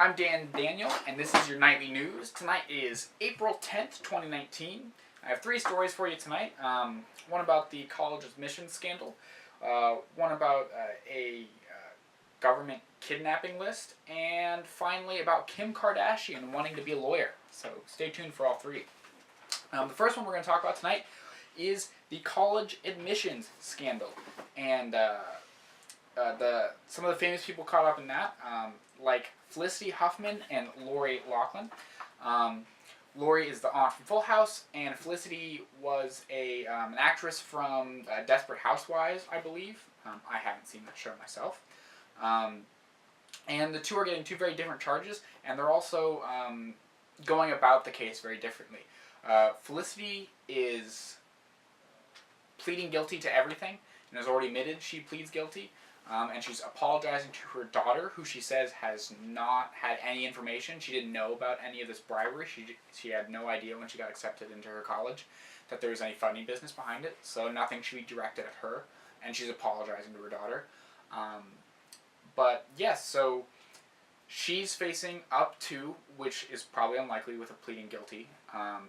I'm Daniel, and this is your nightly news. Tonight is April 10th, 2019. I have three stories for you tonight. One about the college admissions scandal, one about a government kidnapping list, and finally about Kim Kardashian wanting to be a lawyer. So stay tuned for all three. The first one we're going to talk about tonight is the college admissions scandal, and some of the famous people caught up in that, like Felicity Huffman and Lori Loughlin. Lori is the aunt from Full House, and Felicity was an actress from Desperate Housewives, I believe. I haven't seen that show myself. And the two are getting two very different charges, and they're also going about the case very differently. Felicity is pleading guilty to everything, and has already admitted she pleads guilty. And she's apologizing to her daughter, who she says has not had any information. She didn't know about any of this bribery. She had no idea when she got accepted into her college that there was any funny business behind it. So nothing should be directed at her. And she's apologizing to her daughter. But yes, so she's facing up to, which is probably unlikely with a pleading guilty,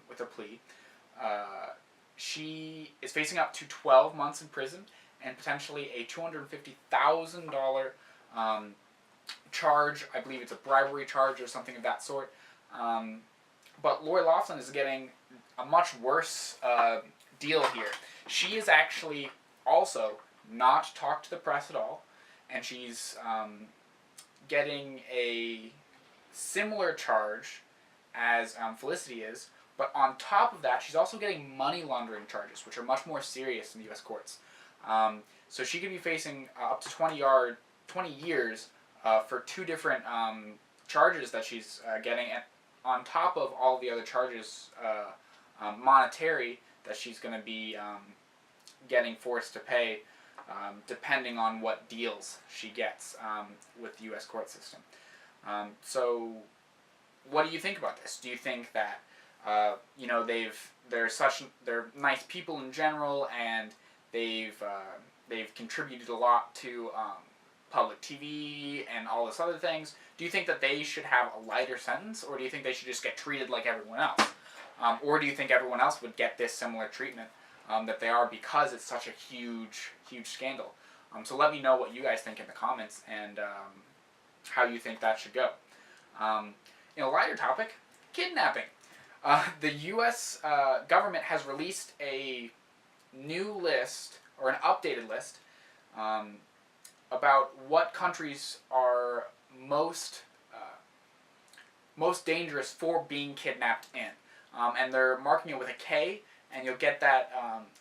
with a plea. She is facing up to 12 months in prison and potentially a $250,000 charge. I believe it's a bribery charge or something of that sort. But Lori Loughlin is getting a much worse deal here. She is actually also not talked to the press at all, and she's getting a similar charge as Felicity is, but on top of that, she's also getting money laundering charges, which are much more serious in the U.S. courts. So she could be facing up to 20 years for two different charges that she's getting, and on top of all the other charges, monetary, that she's going to be getting forced to pay, depending on what deals she gets with the U.S. court system. So what do you think about this? Do you think that they're nice people in general, and they've contributed a lot to public TV and all this other things? Do you think that they should have a lighter sentence, or do you think they should just get treated like everyone else? Or do you think everyone else would get this similar treatment that they are, because it's such a huge scandal? So let me know what you guys think in the comments, and how you think that should go. In a lighter topic, kidnapping. The U.S. Government has released a new list, or an updated list, about what countries are most dangerous for being kidnapped in. And they're marking it with a K, and you'll get that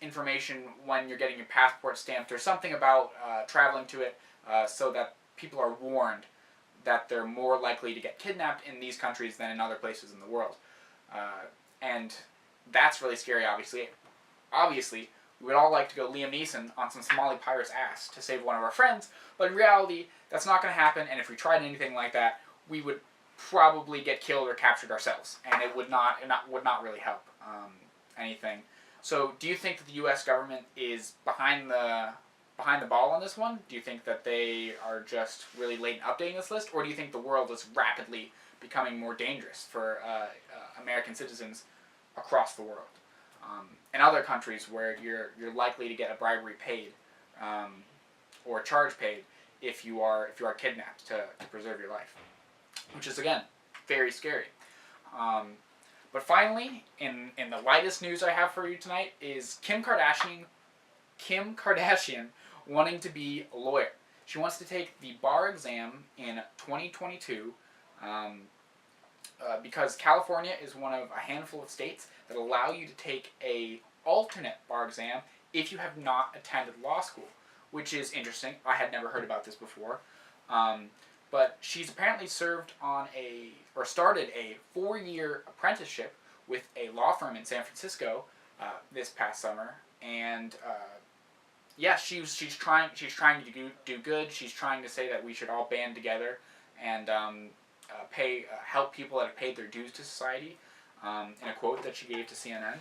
information when you're getting your passport stamped, or something about traveling to it, so that people are warned that they're more likely to get kidnapped in these countries than in other places in the world. And that's really scary, obviously. Obviously, we would all like to go Liam Neeson on some Somali pirate's ass to save one of our friends, but in reality, that's not going to happen, and if we tried anything like that, we would probably get killed or captured ourselves, and it would not really help anything. So, do you think that the U.S. government is behind the ball on this one? Do you think that they are just really late in updating this list, or do you think the world is rapidly becoming more dangerous for American citizens across the world? In other countries where you're likely to get a bribery paid, or a charge paid, if you are kidnapped to preserve your life, which is, again, very scary. But finally, in the lightest news I have for you tonight, is Kim Kardashian wanting to be a lawyer. She wants to take the bar exam in 2022. Because California is one of a handful of states that allow you to take a alternate bar exam if you have not attended law school, which is interesting. I had never heard about this before. But she's apparently started a 4-year apprenticeship with a law firm in San Francisco this past summer, and she's trying to do good. She's trying to say that we should all band together and help people that have paid their dues to society, in a quote that she gave to CNN.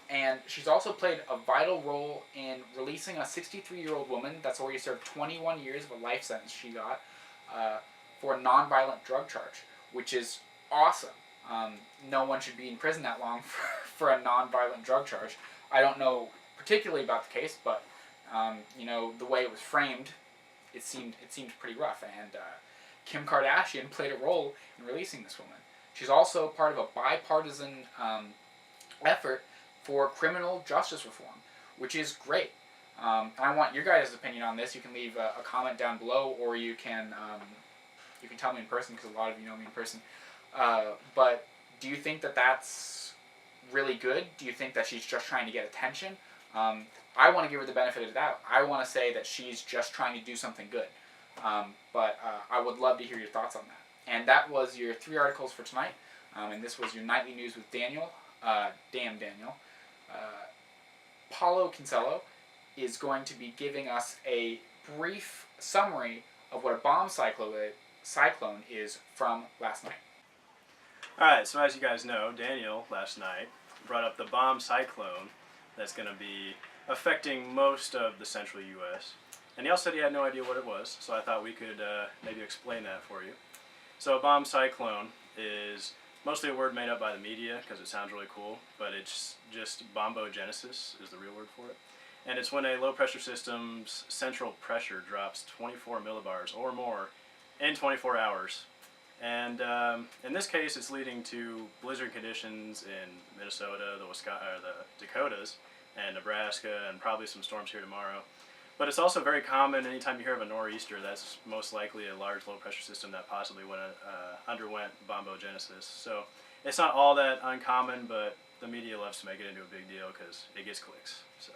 And she's also played a vital role in releasing a 63-year-old woman that's already served 21 years of a life sentence she got for a nonviolent drug charge, which is awesome. No one should be in prison that long for a nonviolent drug charge. I don't know particularly about the case, but the way it was framed, it seemed pretty rough. And Kim Kardashian played a role in releasing this woman. She's also part of a bipartisan effort for criminal justice reform, which is great. And I want your guys' opinion on this. You can leave a comment down below, or you can tell me in person, because a lot of you know me in person. But do you think that that's really good? Do you think that she's just trying to get attention? I want to give her the benefit of the doubt. I want to say that she's just trying to do something good. But I would love to hear your thoughts on that. And that was your 3 articles for tonight. And this was your Nightly News with Daniel. Damn Daniel. Paulo Kinsella is going to be giving us a brief summary of what a bomb cyclone is from last night. Alright, so as you guys know, Daniel last night brought up the bomb cyclone that's going to be affecting most of the central U.S. And he also said he had no idea what it was, so I thought we could maybe explain that for you. So a bomb cyclone is mostly a word made up by the media because it sounds really cool, but it's just bombogenesis is the real word for it. And it's when a low pressure system's central pressure drops 24 millibars or more in 24 hours. And in this case, it's leading to blizzard conditions in Minnesota, the Dakotas, and Nebraska, and probably some storms here tomorrow. But it's also very common anytime you hear of a nor'easter, that's most likely a large low pressure system that possibly underwent bombogenesis. So it's not all that uncommon, but the media loves to make it into a big deal because it gets clicks. So